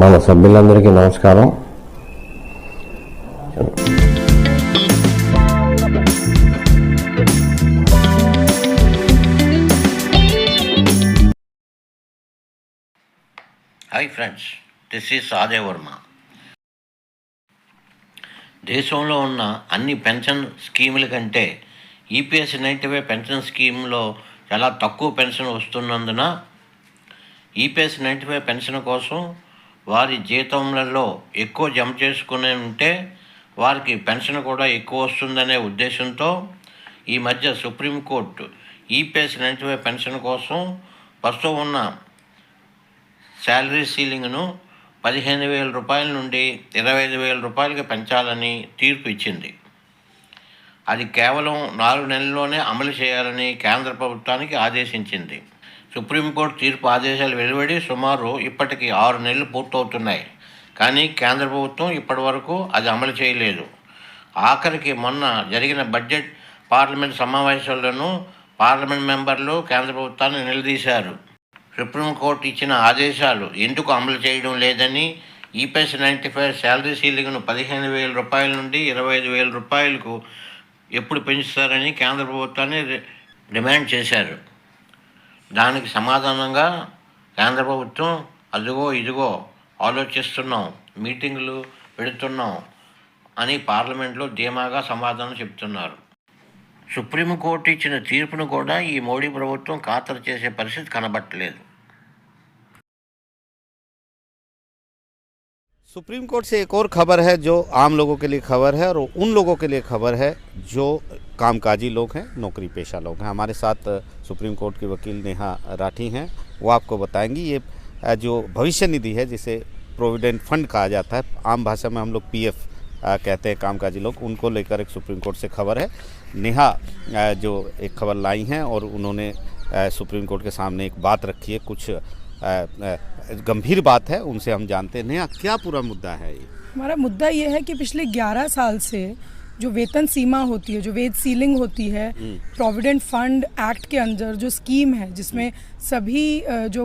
మన సభ్యులందరికీ నమస్కారం. Hi friends, this is Sadev Varma. దేశంలో ఉన్న అన్ని పెన్షన్ స్కీముల కంటే ఈపీఎస్ 95 పెన్షన్ స్కీమ్లో చాలా తక్కువ పెన్షన్ వస్తున్నందున ఈపీఎస్ 95 పెన్షన్ కోసం వారి జీతంలలో ఎక్కువ జమ చేసుకుని ఉంటే వారికి పెన్షన్ కూడా ఎక్కువ వస్తుందనే ఉద్దేశంతో ఈ మధ్య సుప్రీంకోర్టు ఈపీఎస్ 95 పెన్షన్ కోసం ప్రస్తుతం ఉన్న శాలరీ సీలింగ్ను 15,000 రూపాయల నుండి 25,000 రూపాయలకి పెంచాలని తీర్పు ఇచ్చింది. అది కేవలం 4 నెలల్లోనే అమలు చేయాలని కేంద్ర ప్రభుత్వానికి ఆదేశించింది. సుప్రీంకోర్టు తీర్పు ఆదేశాలు వెలువడి సుమారు ఇప్పటికి 6 నెలలు పూర్తవుతున్నాయి. కానీ కేంద్ర ప్రభుత్వం ఇప్పటి వరకు అది అమలు చేయలేదు. ఆఖరికి మొన్న జరిగిన బడ్జెట్ పార్లమెంట్ సమావేశాల్లోనూ పార్లమెంట్ మెంబర్లు కేంద్ర ప్రభుత్వాన్ని నిలదీశారు. సుప్రీంకోర్టు ఇచ్చిన ఆదేశాలు ఎందుకు అమలు చేయడం లేదని ఈపీఎస్ 95 శాలరీ సీలింగ్ను 15,000 రూపాయల నుండి 25,000 రూపాయలకు ఎప్పుడు పెంచుతారని కేంద్ర ప్రభుత్వాన్ని డిమాండ్ చేశారు. దానికి సమాధానంగా కేంద్ర ప్రభుత్వం అదిగో ఇదిగో ఆలోచిస్తున్నాం, మీటింగులు పెడుతున్నాం అని పార్లమెంట్లో ధీమాగా సమాధానం చెప్తున్నారు. సుప్రీంకోర్టు ఇచ్చిన తీర్పును కూడా ఈ మోడీ ప్రభుత్వం ఖాతరు చేసే పరిస్థితి కనబట్టలేదు. सुप्रीम कोर्ट से एक और खबर है जो आम लोगों के लिए खबर है और उन लोगों के लिए खबर है जो कामकाजी लोग हैं, नौकरी पेशा लोग हैं. हमारे साथ सुप्रीम कोर्ट की वकील नेहा राठी हैं. वो आपको बताएंगी ये जो भविष्य निधि है जिसे प्रोविडेंट फंड कहा जाता है, आम भाषा में हम लोग पीएफ कहते हैं कामकाजी लोग, उनको लेकर एक सुप्रीम कोर्ट से खबर है. नेहा जो एक खबर लाई हैं और उन्होंने सुप्रीम कोर्ट के सामने एक बात रखी है, कुछ गंभीर बात है, उनसे हम जानते हैं. नेहा, क्या पूरा मुद्दा है ये? हमारा मुद्दा ये है कि पिछले 11 साल से जो वेतन सीमा होती है, जो वेज सीलिंग होती है, प्रोविडेंट फंड एक्ट के अंदर जो स्कीम है जिसमें सभी जो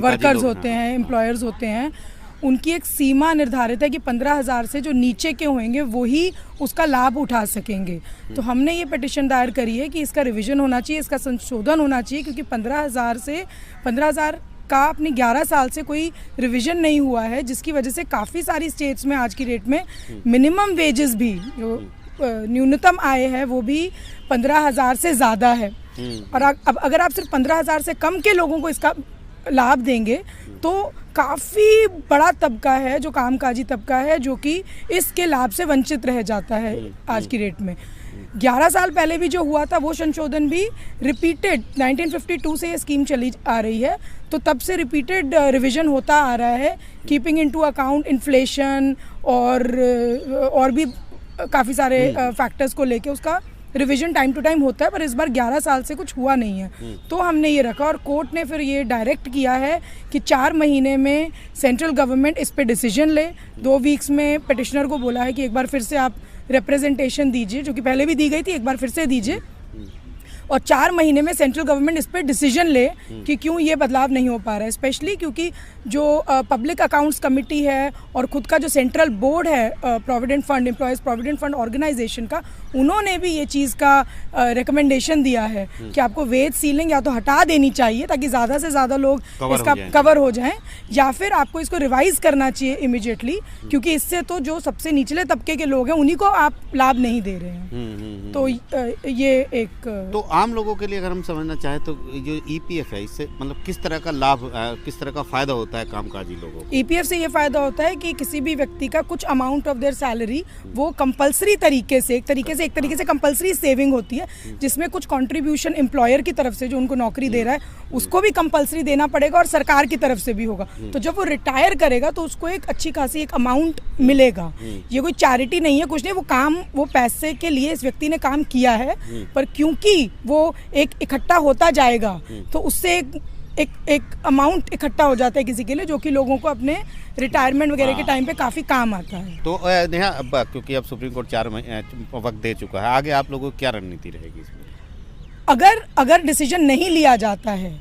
वर्कर्स होते हैं, एम्प्लॉयर्स होते हैं, उनकी एक सीमा निर्धारित है कि 15,000 से जो नीचे के होंगे वही उसका लाभ उठा सकेंगे. तो हमने ये पिटिशन दायर करी है कि इसका रिवीजन होना चाहिए, इसका संशोधन होना चाहिए, क्योंकि 15,000 का अपने 11 साल से कोई रिवीजन नहीं हुआ है, जिसकी वजह से काफ़ी सारी स्टेट्स में आज की डेट में मिनिमम वेजेस भी जो न्यूनतम आय है वो भी 15,000 से ज़्यादा है. और अब अगर आप सिर्फ 15,000 से कम के लोगों को इसका लाभ देंगे तो काफ़ी बड़ा तबका है जो कामकाजी तबका है जो कि इसके लाभ से वंचित रह जाता है. आज की डेट में 11 साल पहले भी जो हुआ था वो संशोधन भी रिपीटेड 1952 से ये स्कीम चली आ रही है, तो तब से रिपीटेड रिवीजन होता आ रहा है, कीपिंग इनटू अकाउंट इन्फ्लेशन और भी काफ़ी सारे फैक्टर्स को लेके उसका रिवीजन टाइम टू टाइम होता है. पर इस बार 11 साल से कुछ हुआ नहीं है, तो हमने ये रखा और कोर्ट ने फिर ये डायरेक्ट किया है कि 4 महीने में सेंट्रल गवर्नमेंट इस पे डिसीजन ले. 2 वीक्स में पिटिशनर को बोला है कि एक बार फिर से आप रिप्रेजेंटेशन दीजिए, जो कि पहले भी दी गई थी, एक बार फिर से दीजिए, और 4 महीने में सेंट्रल गवर्नमेंट इस पर डिसीजन ले कि क्यों ये बदलाव नहीं हो पा रहा है. स्पेशली क्योंकि जो पब्लिक अकाउंट्स कमेटी है और खुद का जो सेंट्रल बोर्ड है provident fund, employees provident fund organisation का, उन्होंने भी ये चीज़ का रिकमेंडेशन दिया है कि आपको वेज सीलिंग या तो हटा देनी चाहिए ताकि ज़्यादा से ज़्यादा लोग इसका कवर हो जाएं, या फिर आपको इसको रिवाइज़ करना चाहिए इमीडिएटली, क्योंकि इससे तो जो सबसे निचले तबके के लोग हैं उन्हीं को आप लाभ नहीं दे रहे हैं. तो ये एक तो आम लोगों के लिए अगर हम समझना चाहें तो जो ईपीएफ है, इससे मतलब किस तरह का लाभ, किस तरह का फायदा होता है कामकाजी लोगों को? ईपीएफ से ये फायदा होता है कि किसी भी व्यक्ति का कुछ अमाउंट ऑफ देयर सैलरी वो कंपलसरी तरीके से एक तरीके से कंपलसरी सेविंग होती है, जिसमें कुछ कंट्रीब्यूशन एम्प्लॉयर की तरफ से जो उनको नौकरी दे रहा है उसको भी कंपलसरी देना पड़ेगा और सरकार की तरफ से भी होगा. तो जब वो रिटायर करेगा तो उसको एक अच्छी खासी एक अमाउंट मिलेगा. ये कोई चैरिटी नहीं है, कुछ नहीं, वो पैसे के लिए इस व्यक्ति ने काम किया है, पर क्योंकि वो एक इकट्ठा होता जाएगा तो उससे एक अमाउंट इकट्ठा हो जाता है किसी के लिए, जो कि लोगों को अपने रिटायरमेंट वगैरह के टाइम पे काफ़ी काम आता है. तो नेहा, क्योंकि अब सुप्रीम कोर्ट 4 वक्त दे चुका है, आगे आप लोगों की क्या रणनीति रहेगी इसमें? अगर डिसीजन नहीं लिया जाता है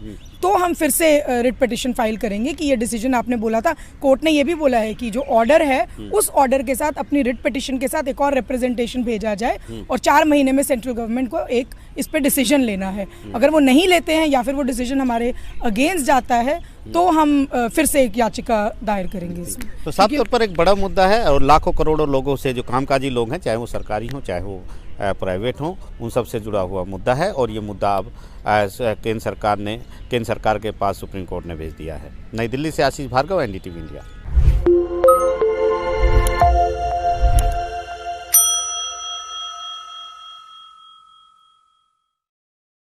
तो हम फिर से रिट पिटिशन फाइल करेंगे कि ये डिसीजन आपने बोला था। कोर्ट ने ये भी बोला है कि जो ऑर्डर है उस ऑर्डर के साथ अपनी रिट पिटिशन के साथ एक और रिप्रेजेंटेशन भेजा जाए और 4 महीने में सेंट्रल गवर्नमेंट को एक इस पे डिसीजन लेना है। अगर वो नहीं लेते हैं या फिर वो डिसीजन हमारे अगेंस्ट जाता है तो हम फिर से एक याचिका दायर करेंगे इसमें। तो साफ तौर पर एक बड़ा मुद्दा है और लाखों करोड़ों लोगों से जो कामकाजी लोग हैं, चाहे वो सरकारी हों चाहे वो प्राइवेट हों, उन सब से जुड़ा हुआ मुद्दा है और ये मुद्दा अब केंद्र सरकार के पास सुप्रीम कोर्ट ने भेज दिया है। नई दिल्ली से आशीष भार्गव, एनडीटीवी इंडिया।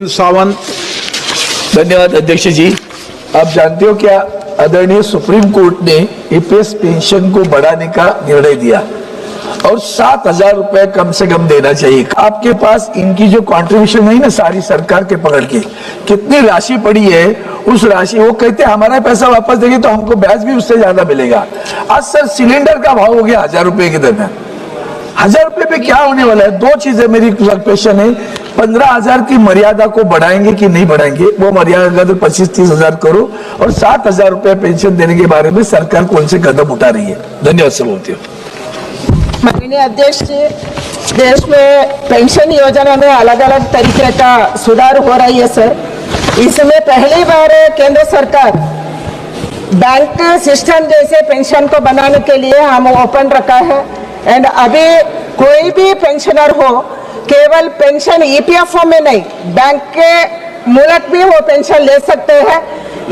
सावंत, धन्यवाद अध्यक्ष जी। आप जानते हो क्या, आदरणीय सुप्रीम कोर्ट ने ईपीएस पेंशन को बढ़ाने का निर्णय दिया और 7,000 रुपए कम से कम देना चाहिए। आपके पास इनकी जो कंट्रीब्यूशन है ना, सारी सरकार के पकड़ के कितनी राशि पड़ी है, उस राशि वो कहते हैं हमारा पैसा वापस देंगे तो हमको ब्याज भी उससे ज्यादा मिलेगा। आज सर सिलेंडर का भाव हो गया 1,000 रुपए के दरम्यान। 1,000 रुपए पे क्या होने वाला है? 2 चीजें मेरी क्वेश्चन है, 15,000 की मर्यादा को बढ़ाएंगे कि नहीं बढ़ाएंगे, वो मर्यादा तो 25-30 हजार करो, और 7,000 रुपए पेंशन देने के बारे में सरकार कौन से कदम उठा रही है? धन्यवाद सर। बोलती हूँ माननीय अध्यक्ष जी, देश में पेंशन योजना में अलग अलग तरीके का सुधार हो रही है सर। इसमें पहली बार केंद्र सरकार बैंक सिस्टम जैसे पेंशन को बनाने के लिए हम ओपन रखा है। एंड अभी कोई भी पेंशनर हो, केवल पेंशन ईपीएफओ में नहीं, बैंक के मूलक भी वो पेंशन ले सकते हैं।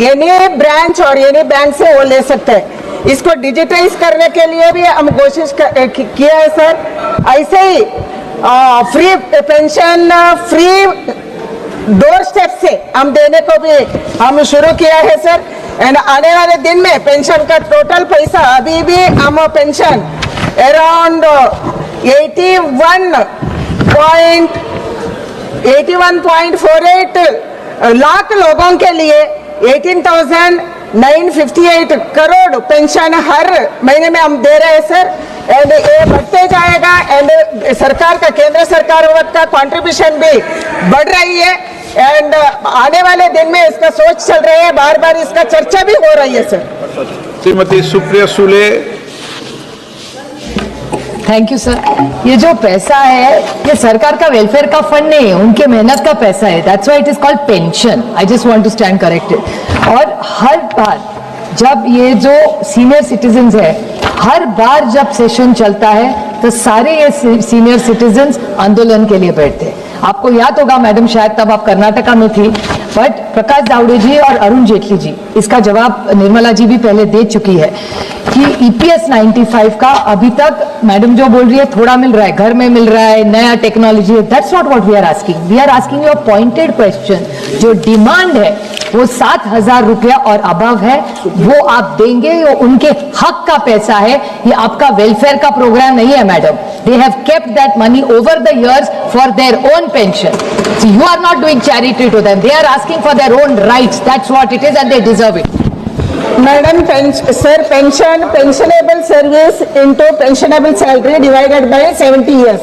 एनी ब्रांच और एनी बैंक से वो ले सकते हैं। इसको डिजिटाइज करने के लिए भी हम कोशिश किया है सर। ऐसे ही free pension free door step से हम देने को भी हम शुरू किया है सर। एंड आने वाले दिन में पेंशन का टोटल पैसा, अभी भी हम पेंशन अराउंड 81.48 लाख लोगों के लिए 18,958 करोड़ पेंशन हर महीने में हम दे रहे हैं सर। एंड ये बढ़ते जाएगा। एंड सरकार का, केंद्र सरकार का कंट्रीब्यूशन भी बढ़ रही है। एंड आने वाले दिन में इसका सोच चल रही है, बार बार इसका चर्चा भी हो रही है sir. Shrimati Supriya Sule. Thank you sir. ये जो पैसा है ये सरकार का वेलफेयर का फंड नहीं है, उनके मेहनत का पैसा है। That's why it is called pension. I just want to stand corrected. और हर बार जब ये जो सीनियर सिटीजन्स है, हर बार जब सेशन चलता है तो सारे ये सीनियर सिटीजन्स आंदोलन के लिए बैठते हैं। आपको याद होगा मैडम, शायद तब आप कर्नाटका में थी, बट प्रकाश जावड़े जी और अरुण जेटली जी, इसका जवाब निर्मला जी भी पहले दे चुकी है कि ईपीएस 95 का अभी तक मैडम जो बोल रही है थोड़ा मिल रहा है, घर में मिल रहा है, नया टेक्नोलॉजी है। That's not what we are asking. We are asking your pointed question. जो डिमांड है वो 7,000 रुपया और अबव है, वो आप देंगे, वो उनके हक का पैसा है। ये आपका वेलफेयर का प्रोग्राम नहीं है madam. They have kept that money over the years for their own pension. So you are not doing charity to them. They are asking for their own rights. That's what it is, and they deserve it. Madam sir, pensionable service into pensionable salary divided by 70 years,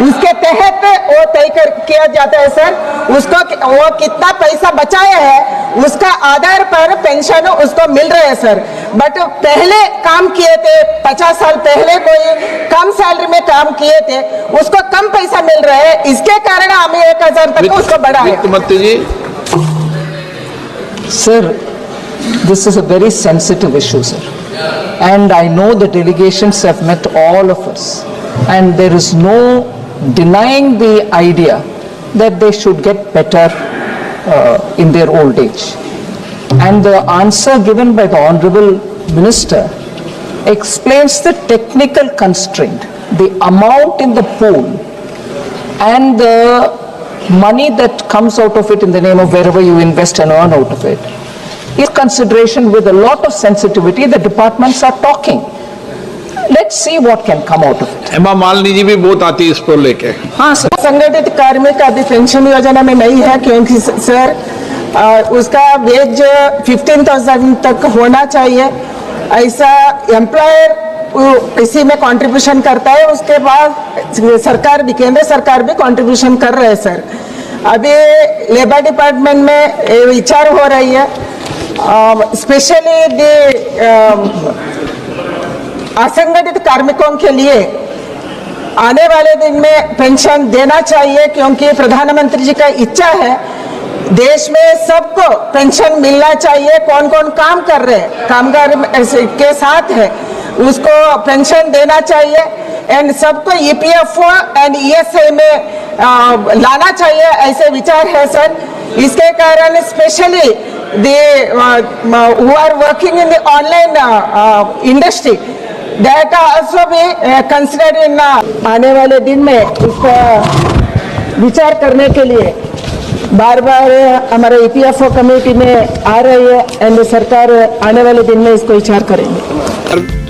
उसके तहत वो तय किया जाता है sir. उसको वो कितना पैसा बचाया है उसका आधार पर पेंशन उसको मिल रहा है सर। बट पहले काम किए थे, 50 साल पहले कोई कम सैलरी में काम किए थे, उसको कम पैसा मिल रहा है। इसके कारण हमें 1,000 तक उसको बढ़ाया। मंत्री ji. Sir, this is a very sensitive issue, sir, and I know the delegations have met all of us, and there is no denying the idea that they should get better in their old age. And the answer given by the Honorable Minister explains the technical constraint, the amount in the pool, and the money that comes out of it in the name of wherever you invest and earn out of it. is consideration with a lot of sensitivity. The departments are talking. Let's see what can come out of it. Hema Malini ji भी बहुत आती है इस पर लेके। हाँ sir, संगठित कार्मिक अभी पेंशन योजना में नहीं है, क्योंकि सर उसका वेज 15,000 तक होना चाहिए। ऐसा एम्प्लॉयर इसी में कंट्रीब्यूशन करता है, उसके बाद सरकार भी, केंद्र सरकार भी कंट्रीब्यूशन कर रहे हैं सर। अभी लेबर डिपार्टमेंट में विचार हो रही है, स्पेशली असंगठित कार्मिकों के लिए आने वाले दिन में पेंशन देना चाहिए, क्योंकि प्रधानमंत्री जी का इच्छा है देश में सबको पेंशन मिलना चाहिए। कौन कौन काम कर रहे हैं, कामगार के साथ है, उसको पेंशन देना चाहिए एंड सबको ईपीएफओ एंड ईएसआई में लाना चाहिए, ऐसे विचार है सर। इसके कारण specially who are working in the online industry that also be considered in आने वाले दिन में इसका विचार करने के लिए बार बार हमारे ईपीएफओ कमेटी में आ रही है एंड सरकार आने वाले दिन में इसको विचार करेंगे।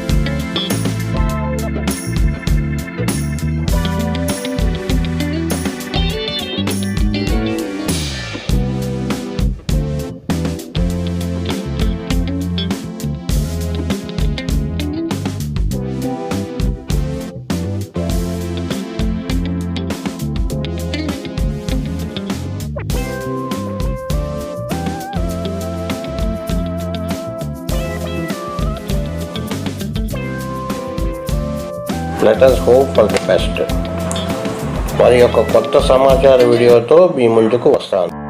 Let us hope for the best. మరి యొక్క కొత్త సమాచార వీడియోతో మీ ముందుకు వస్తాను.